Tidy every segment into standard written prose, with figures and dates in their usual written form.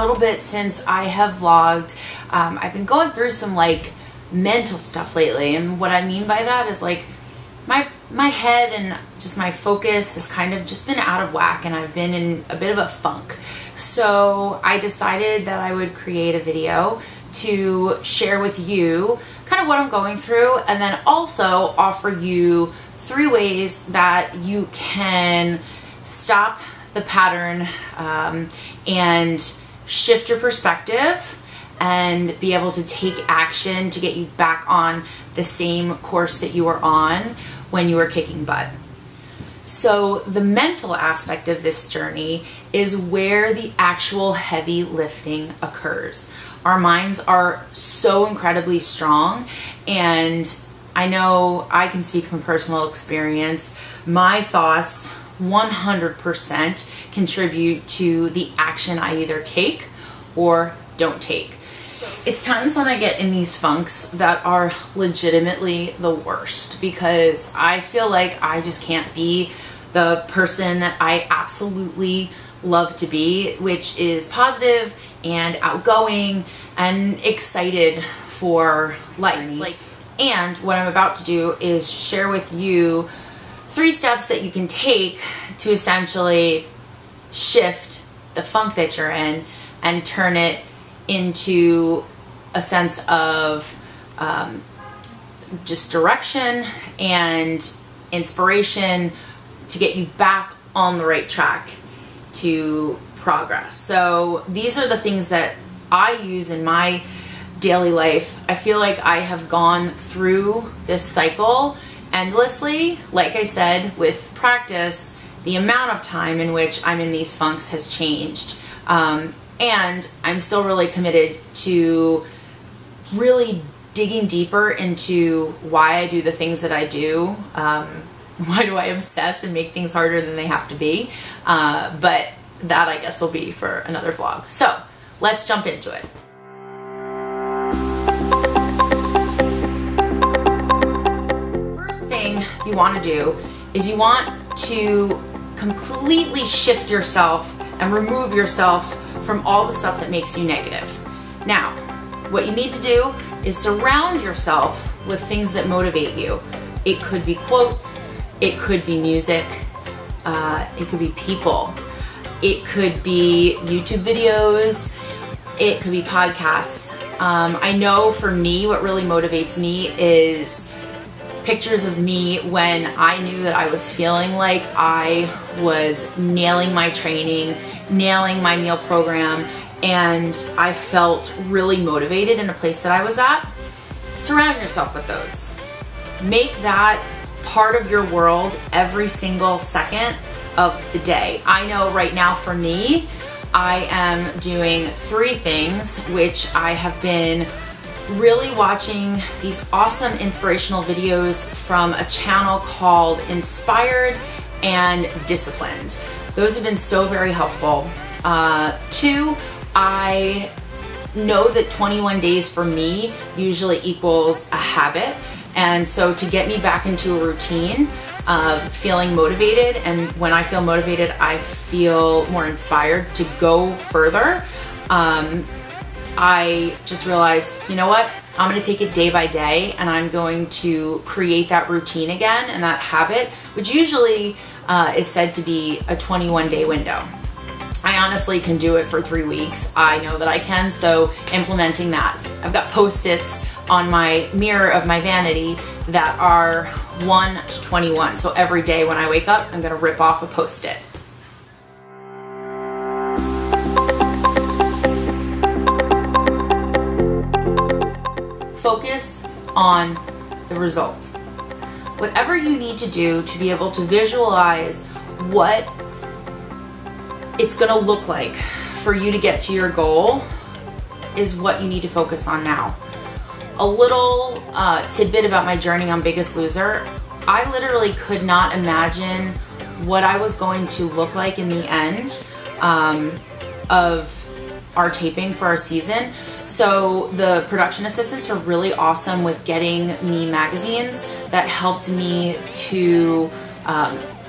little bit since I have vlogged. I've been going through some like mental stuff lately, and what I mean by that is like my head and just my focus has kind of just been out of whack, and I've been in a bit of a funk. So I decided that I would create a video to share with you kind of what I'm going through, and then also offer you 3 ways that you can stop the pattern and shift your perspective and be able to take action to get you back on the same course that you were on when you were kicking butt. So the mental aspect of this journey is where the actual heavy lifting occurs. Our minds are so incredibly strong, and I know I can speak from personal experience. My thoughts 100% contribute to the action I either take or don't take. It's times when I get in these funks that are legitimately the worst, because I feel like I just can't be the person that I absolutely love to be, which is positive and outgoing and excited for life. And what I'm about to do is share with you 3 steps that you can take to essentially shift the funk that you're in and turn it into a sense of just direction and inspiration to get you back on the right track to progress. So these are the things that I use in my daily life. I feel like I have gone through this cycle endlessly. Like I said, with practice, the amount of time in which I'm in these funks has changed. And I'm still really committed to really digging deeper into why I do the things that I do. Why do I obsess and make things harder than they have to be? But that, I guess, will be for another vlog. So let's jump into it. First thing you want to do is you want to completely shift yourself and remove yourself from all the stuff that makes you negative. Now, what you need to do is surround yourself with things that motivate you. It could be quotes, it could be music, it could be people, it could be YouTube videos, it could be podcasts. I know for me, what really motivates me is pictures of me when I knew that I was feeling like I was nailing my training, nailing my meal program, and I felt really motivated in a place that I was at. Surround yourself with those. Make that part of your world every single second of the day. I know right now for me, I am doing 3 things, which I have been really watching these awesome inspirational videos from a channel called Inspired and Disciplined. Those have been so very helpful. 2, I know that 21 days for me usually equals a habit. And so to get me back into a routine of feeling motivated, and when I feel motivated, I feel more inspired to go further. I just realized, you know what? I'm going to take it day by day, and I'm going to create that routine again and that habit, which usually is said to be a 21-day window. I honestly can do it for 3 weeks. I know that I can, so implementing that. I've got Post-its on my mirror of my vanity that are 1 to 21. So every day when I wake up, I'm gonna rip off a Post-it. Focus on the result. Whatever you need to do to be able to visualize what it's gonna look like for you to get to your goal is what you need to focus on now. A little tidbit about my journey on Biggest Loser. I literally could not imagine what I was going to look like in the end of our taping for our season. So the production assistants were really awesome with getting me magazines that helped me to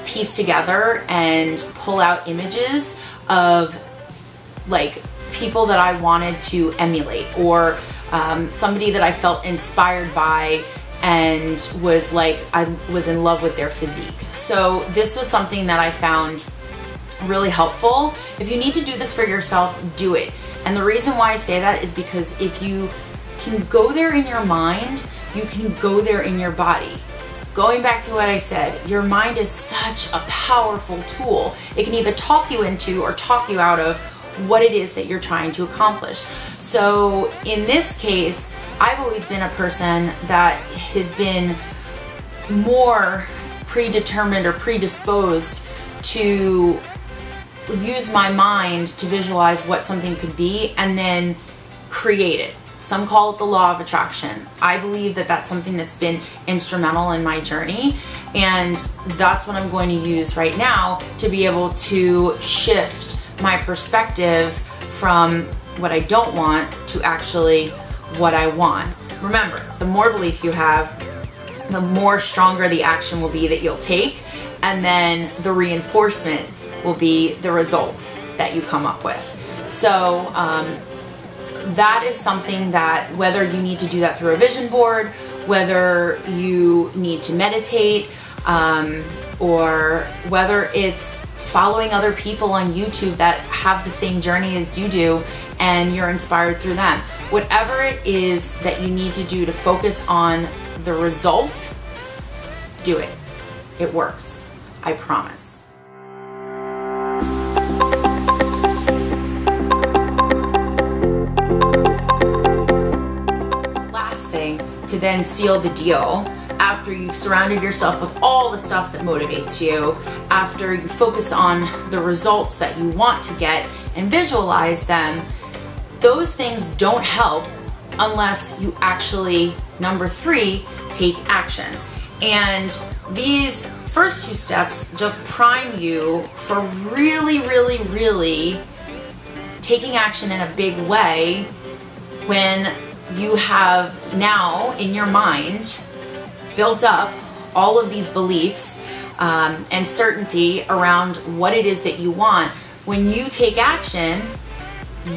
piece together and pull out images of like people that I wanted to emulate, or somebody that I felt inspired by and was like, I was in love with their physique. So this was something that I found really helpful. If you need to do this for yourself, do it. And the reason why I say that is because if you can go there in your mind, you can go there in your body. Going back to what I said, your mind is such a powerful tool. It can either talk you into or talk you out of what it is that you're trying to accomplish. So in this case, I've always been a person that has been more predetermined or predisposed to use my mind to visualize what something could be and then create it. Some call it the law of attraction. I believe that that's something that's been instrumental in my journey, and that's what I'm going to use right now to be able to shift my perspective from what I don't want to actually what I want. Remember, the more belief you have, the more stronger the action will be that you'll take, and then the reinforcement will be the results that you come up with. So that is something that, whether you need to do that through a vision board, whether you need to meditate, or whether it's following other people on YouTube that have the same journey as you do and you're inspired through them. Whatever it is that you need to do to focus on the result, do it. It works. I promise. To then seal the deal, after you've surrounded yourself with all the stuff that motivates you, after you focus on the results that you want to get and visualize them, those things don't help unless you actually, number 3, take action. And these first 2 steps just prime you for really, really, really taking action in a big way when you have now in your mind built up all of these beliefs and certainty around what it is that you want. When you take action,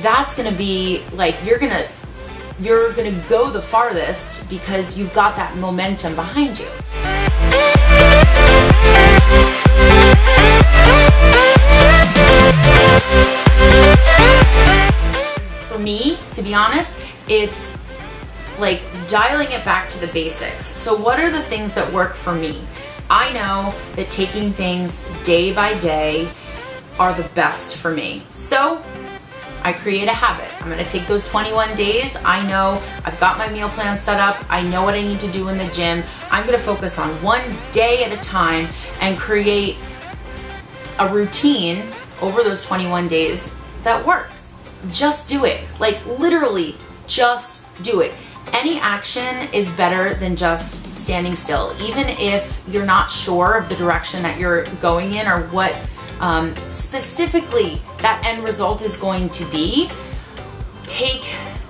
that's going to be like you're going to go the farthest because you've got that momentum behind you. For me, to be honest, it's like dialing it back to the basics. So what are the things that work for me? I know that taking things day by day are the best for me. So I create a habit. I'm gonna take those 21 days. I know I've got my meal plan set up. I know what I need to do in the gym. I'm gonna focus on one day at a time and create a routine over those 21 days that works. Just do it. Like literally, just do it. Any action is better than just standing still. Even if you're not sure of the direction that you're going in or what specifically that end result is going to be, take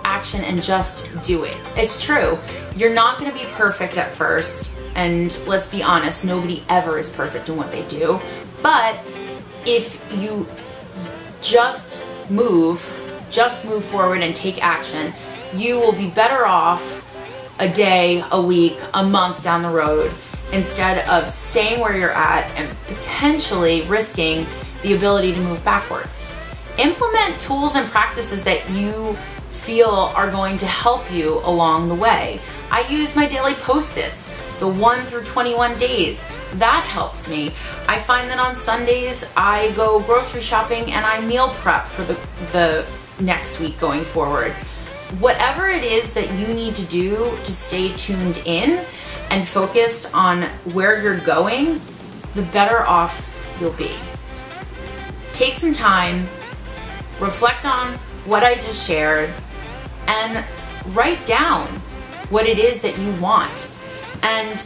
action and just do it. It's true. You're not going to be perfect at first. And let's be honest, nobody ever is perfect in what they do. But if you just move forward and take action, you will be better off a day, a week, a month down the road instead of staying where you're at and potentially risking the ability to move backwards. Implement tools and practices that you feel are going to help you along the way. I use my daily post-its, the 1 through 21 days. That helps me. I find that on Sundays I go grocery shopping and I meal prep for the next week going forward. Whatever it is that you need to do to stay tuned in and focused on where you're going, the better off you'll be. Take some time, reflect on what I just shared, and write down what it is that you want. And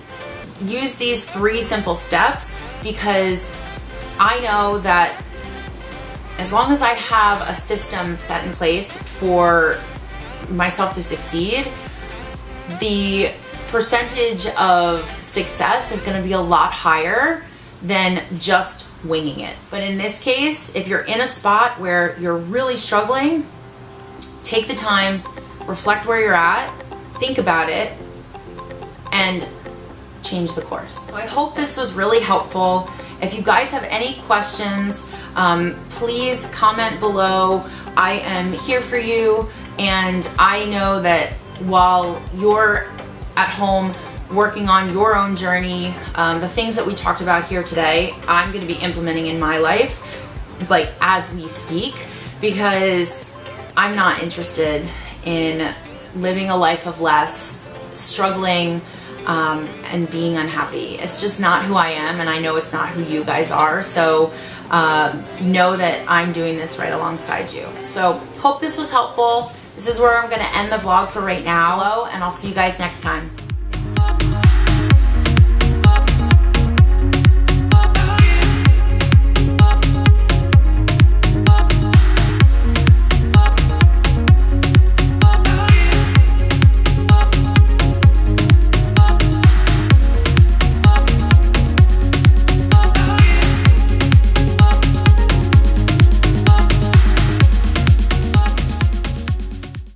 use these 3 simple steps, because I know that as long as I have a system set in place for myself to succeed, the percentage of success is going to be a lot higher than just winging it. But in this case, if you're in a spot where you're really struggling, take the time, reflect where you're at, think about it, and change the course. So I hope this was really helpful. If you guys have any questions, please comment below. I am here for you, and I know that while you're at home working on your own journey, the things that we talked about here today, I'm going to be implementing in my life, like as we speak, because I'm not interested in living a life of less, struggling, and being unhappy. It's just not who I am, and I know it's not who you guys are. So know that I'm doing this right alongside you. So hope this was helpful. This is where I'm going to end the vlog for right now, and I'll see you guys next time.